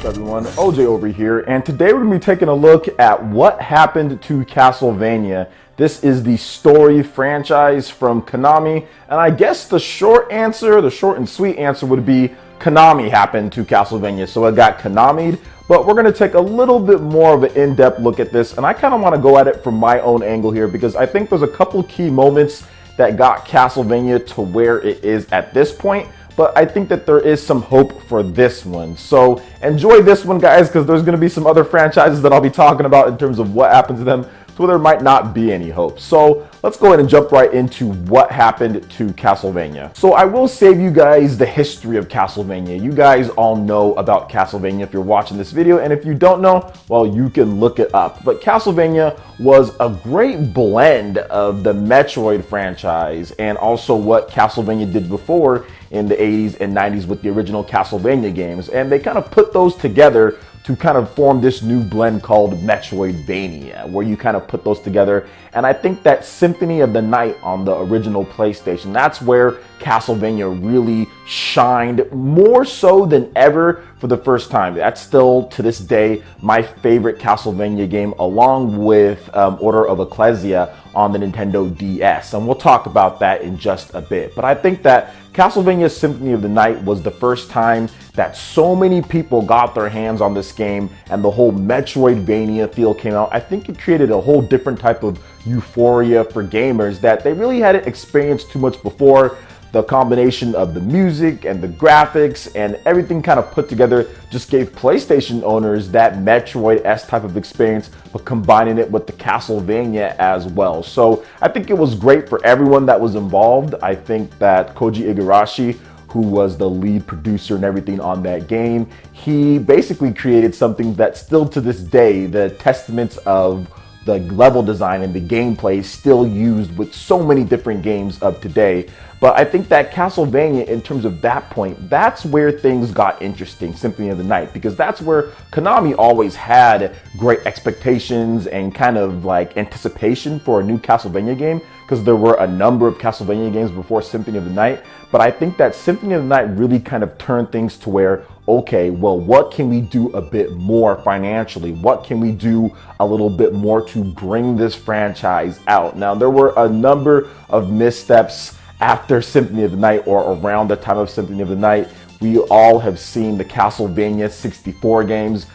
Everyone, OJ over here, and today we're going to be taking a look at what happened to Castlevania. This is the story franchise from Konami, and I guess the short and sweet answer would be Konami happened to Castlevania. So it got Konami'd, but we're going to take a little bit more of an in-depth look at this, and I kind of want to go at it from my own angle here because I think there's a couple key moments that got Castlevania to where it is at this point. But I think that there is some hope for this one. So enjoy this one, guys, because there's going to be some other franchises that I'll be talking about in terms of what happened to them, so there might not be any hope. So let's go ahead and jump right into what happened to Castlevania. So I will save you guys the history of Castlevania. You guys all know about Castlevania if you're watching this video, and if you don't know, well, you can look it up. But Castlevania was a great blend of the Metroid franchise and also what Castlevania did before in the 80s and 90s with the original Castlevania games, and they kind of put those together to kind of form this new blend called Metroidvania, where you kind of put those together. And I think that Symphony of the Night on the original PlayStation, that's where Castlevania really shined more so than ever for the first time. That's still, to this day, my favorite Castlevania game, along with Order of Ecclesia on the Nintendo DS. And we'll talk about that in just a bit. But I think that Castlevania Symphony of the Night was the first time that so many people got their hands on this game and the whole Metroidvania feel came out. I think it created a whole different type of euphoria for gamers that they really hadn't experienced too much before. The combination of the music and the graphics and everything kind of put together just gave PlayStation owners that Metroid-esque type of experience, but combining it with the Castlevania as well. So I think it was great for everyone that was involved. I think that Koji Igarashi, who was the lead producer and everything on that game, he basically created something that still to this day, the testaments of the level design and the gameplay is still used with so many different games of today. But I think that Castlevania, in terms of that point, that's where things got interesting, Symphony of the Night, because that's where Konami always had great expectations and kind of like anticipation for a new Castlevania game, because there were a number of Castlevania games before Symphony of the Night. But I think that Symphony of the Night really kind of turned things to where, okay, well, what can we do a bit more financially? What can we do a little bit more to bring this franchise out? Now, there were a number of missteps after Symphony of the Night or around the time of Symphony of the Night. We all have seen the Castlevania 64 games.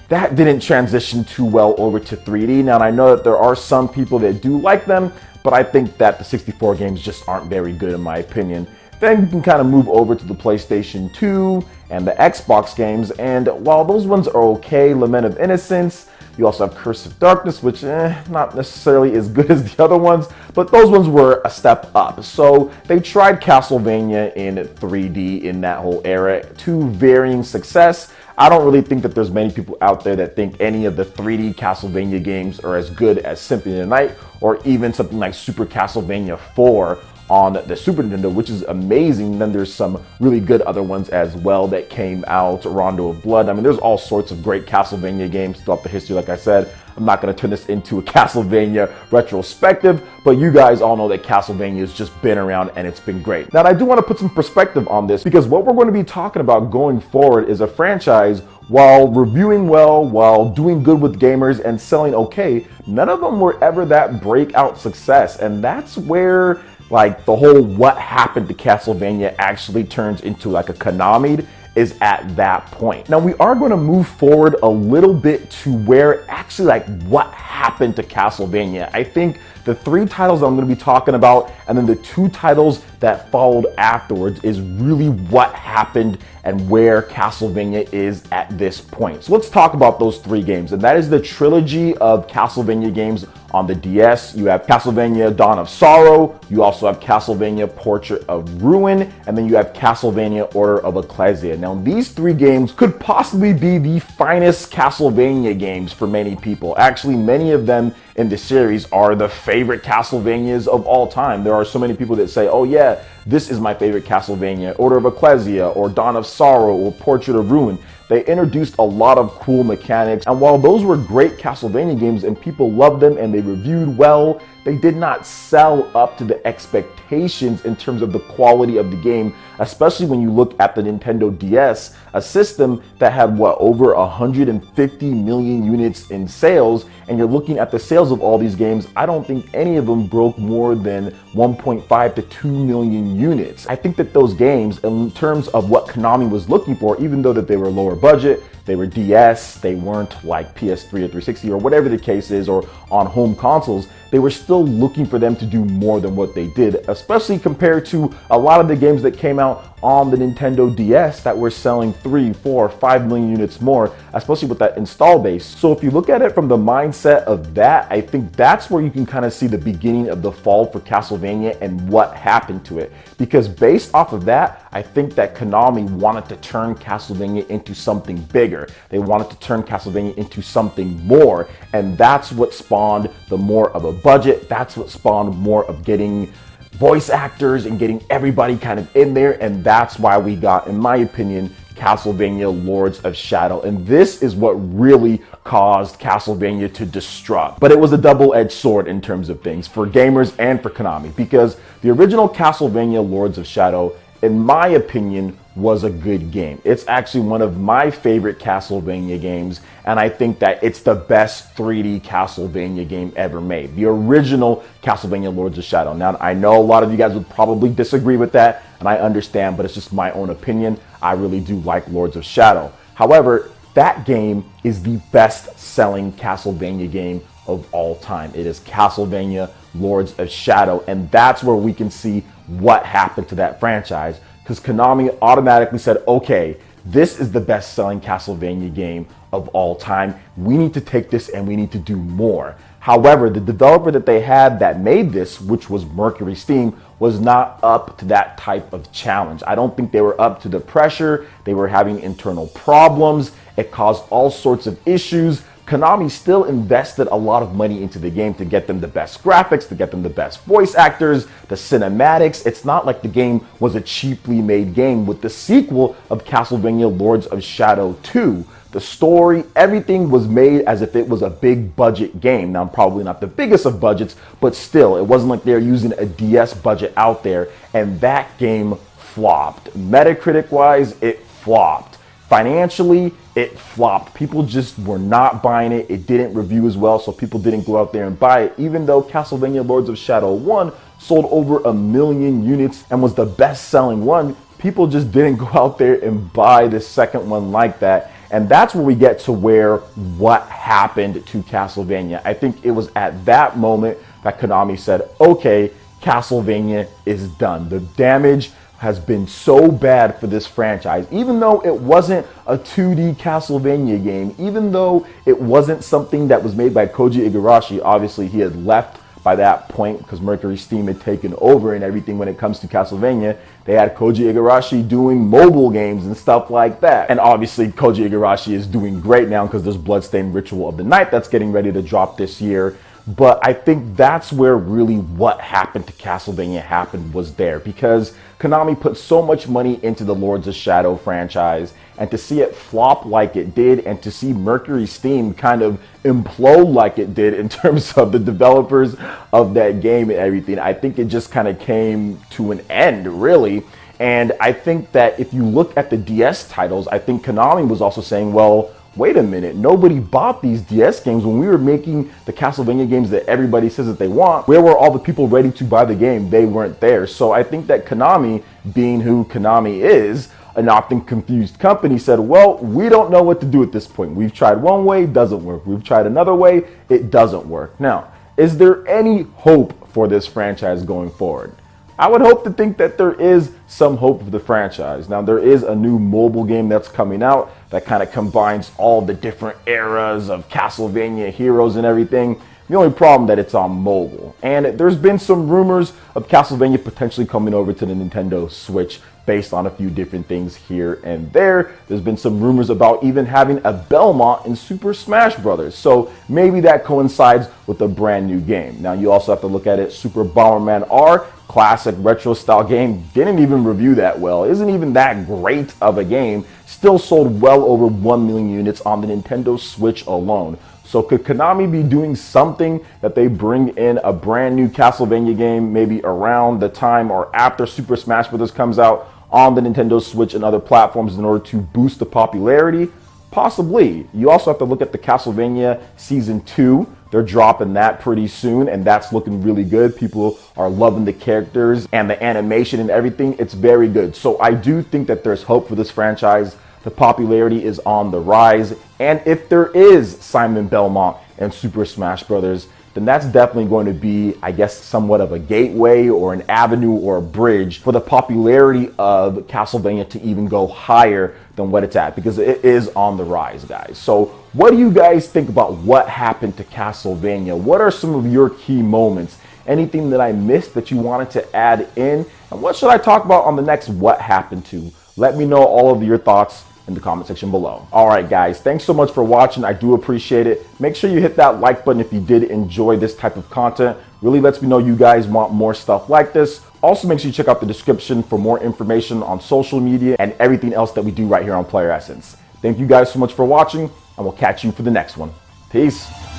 That didn't transition too well over to 3D. Now, I know that there are some people that do like them, but I think that the 64 games just aren't very good in my opinion. Then you can kind of move over to the PlayStation 2 and the Xbox games, and while those ones are okay, Lament of Innocence, you also have Curse of Darkness, which not necessarily as good as the other ones, but those ones were a step up. So they tried Castlevania in 3D in that whole era to varying success. I don't really think that there's many people out there that think any of the 3D Castlevania games are as good as Symphony of the Night or even something like Super Castlevania 4 on the Super Nintendo, which is amazing. Then there's some really good other ones as well that came out, Rondo of Blood. I mean, there's all sorts of great Castlevania games throughout the history. Like I said, I'm not going to turn this into a Castlevania retrospective, but you guys all know that Castlevania has just been around and it's been great. Now, I do want to put some perspective on this because what we're going to be talking about going forward is a franchise, while reviewing well, while doing good with gamers and selling okay, none of them were ever that breakout success. And that's where like the whole what happened to Castlevania actually turns into like a Konami is at that point. Now we are going to move forward a little bit to where actually like what happened to Castlevania. I think the 3 titles that I'm going to be talking about and then the 2 titles that followed afterwards is really what happened and where Castlevania is at this point. So let's talk about those 3 games, and that is the trilogy of Castlevania games on the DS. You have Castlevania Dawn of Sorrow, you also have Castlevania Portrait of Ruin, and then you have Castlevania Order of Ecclesia. Now these 3 games could possibly be the finest Castlevania games for many people. Actually, many of them in the series are the favorite Castlevanias of all time. There are so many people that say, oh yeah, this is my favorite Castlevania, Order of Ecclesia or Dawn of Sorrow or Portrait of Ruin. They introduced a lot of cool mechanics, and while those were great Castlevania games and people loved them and they reviewed well, they did not sell up to the expectations in terms of the quality of the game, especially when you look at the Nintendo DS, a system that had over 150 million units in sales, and you're looking at the sales of all these games, I don't think any of them broke more than 1.5 to 2 million units. I think that those games, in terms of what Konami was looking for, even though that they were lower budget, they were DS, they weren't like PS3 or 360 or whatever the case is, or on home consoles, they were still looking for them to do more than what they did, especially compared to a lot of the games that came out on the Nintendo DS that were selling 3, 4, 5 million units more, especially with that install base. So if you look at it from the mindset of that, I think that's where you can kind of see the beginning of the fall for Castlevania and what happened to it. Because based off of that, I think that Konami wanted to turn Castlevania into something bigger. They wanted to turn Castlevania into something more, and that's what spawned the more of a budget. That's what spawned more of getting voice actors and getting everybody kind of in there, and that's why we got, in my opinion, Castlevania Lords of Shadow. And this is what really caused Castlevania to destruct. But it was a double-edged sword in terms of things for gamers and for Konami, because the original Castlevania Lords of Shadow, in my opinion, was a good game. It's actually one of my favorite Castlevania games, and I think that it's the best 3D Castlevania game ever made. The original Castlevania Lords of Shadow. Now, I know a lot of you guys would probably disagree with that, and I understand, but it's just my own opinion. I really do like Lords of Shadow. However, that game is the best-selling Castlevania game of all time. It is Castlevania Lords of Shadow, and that's where we can see what happened to that franchise, because Konami automatically said, okay, this is the best-selling Castlevania game of all time. We need to take this and we need to do more. However, the developer that they had that made this, which was Mercury Steam, was not up to that type of challenge. I don't think they were up to the pressure. They were having internal problems. It caused all sorts of issues. Konami still invested a lot of money into the game to get them the best graphics, to get them the best voice actors, the cinematics. It's not like the game was a cheaply made game. With the sequel of Castlevania Lords of Shadow 2, the story, everything was made as if it was a big budget game. Now, probably not the biggest of budgets, but still, it wasn't like they're using a DS budget out there, and that game flopped. Metacritic-wise, it flopped. Financially, it flopped. People just were not buying it. It didn't review as well, so people didn't go out there and buy it, even though Castlevania Lords of Shadow 1 sold over 1 million units and was the best-selling one. People just didn't go out there and buy the second one like that. And that's where we get to what happened to Castlevania. I think it was at that moment that Konami said, okay, Castlevania is done. The damage has been so bad for this franchise. Even though it wasn't a 2D Castlevania game, even though it wasn't something that was made by Koji Igarashi, obviously he had left by that point because Mercury Steam had taken over and everything when it comes to Castlevania. They had Koji Igarashi doing mobile games and stuff like that. And obviously Koji Igarashi is doing great now because there's Bloodstained Ritual of the Night that's getting ready to drop this year. But I think that's where really what happened to Castlevania happened was there, because Konami put so much money into the Lords of Shadow franchise, and to see it flop like it did, and to see Mercury Steam kind of implode like it did in terms of the developers of that game and everything, I think it just kind of came to an end, really. And I think that if you look at the DS titles, I think Konami was also saying, well, wait a minute, nobody bought these DS games when we were making the Castlevania games that everybody says that they want. Where were all the people ready to buy the game? They weren't there. So I think that Konami, being who Konami is, an often confused company, said, well, we don't know what to do at this point. We've tried one way, it doesn't work. We've tried another way, it doesn't work. Now, is there any hope for this franchise going forward? I would hope to think that there is some hope for the franchise. Now, there is a new mobile game that's coming out that kind of combines all the different eras of Castlevania heroes and everything. The only problem that it's on mobile. And there's been some rumors of Castlevania potentially coming over to the Nintendo Switch based on a few different things here and there. There's been some rumors about even having a Belmont in Super Smash Bros. So maybe that coincides with a brand new game. Now, you also have to look at it. Super Bomberman R, classic retro style game, didn't even review that well. Isn't even that great of a game. Still sold well over 1 million units on the Nintendo Switch alone. So could Konami be doing something that they bring in a brand new Castlevania game maybe around the time or after Super Smash Bros. Comes out on the Nintendo Switch and other platforms in order to boost the popularity? Possibly. You also have to look at the Castlevania Season 2. They're dropping that pretty soon, and that's looking really good. People are loving the characters and the animation and everything. It's very good. So I do think that there's hope for this franchise. The popularity is on the rise. And if there is Simon Belmont and Super Smash Bros., then that's definitely going to be, I guess, somewhat of a gateway or an avenue or a bridge for the popularity of Castlevania to even go higher than what it's at, because it is on the rise, guys. So what do you guys think about what happened to Castlevania? What are some of your key moments? Anything that I missed that you wanted to add in? And what should I talk about on the next What Happened To? Let me know all of your thoughts in the comment section below. All right, guys, thanks so much for watching. I do appreciate it. Make sure you hit that like button if you did enjoy this type of content. Really lets me know you guys want more stuff like this. Also, make sure you check out the description for more information on social media and everything else that we do right here on PlayerEssence. Thank you guys so much for watching, and we'll catch you for the next one. Peace.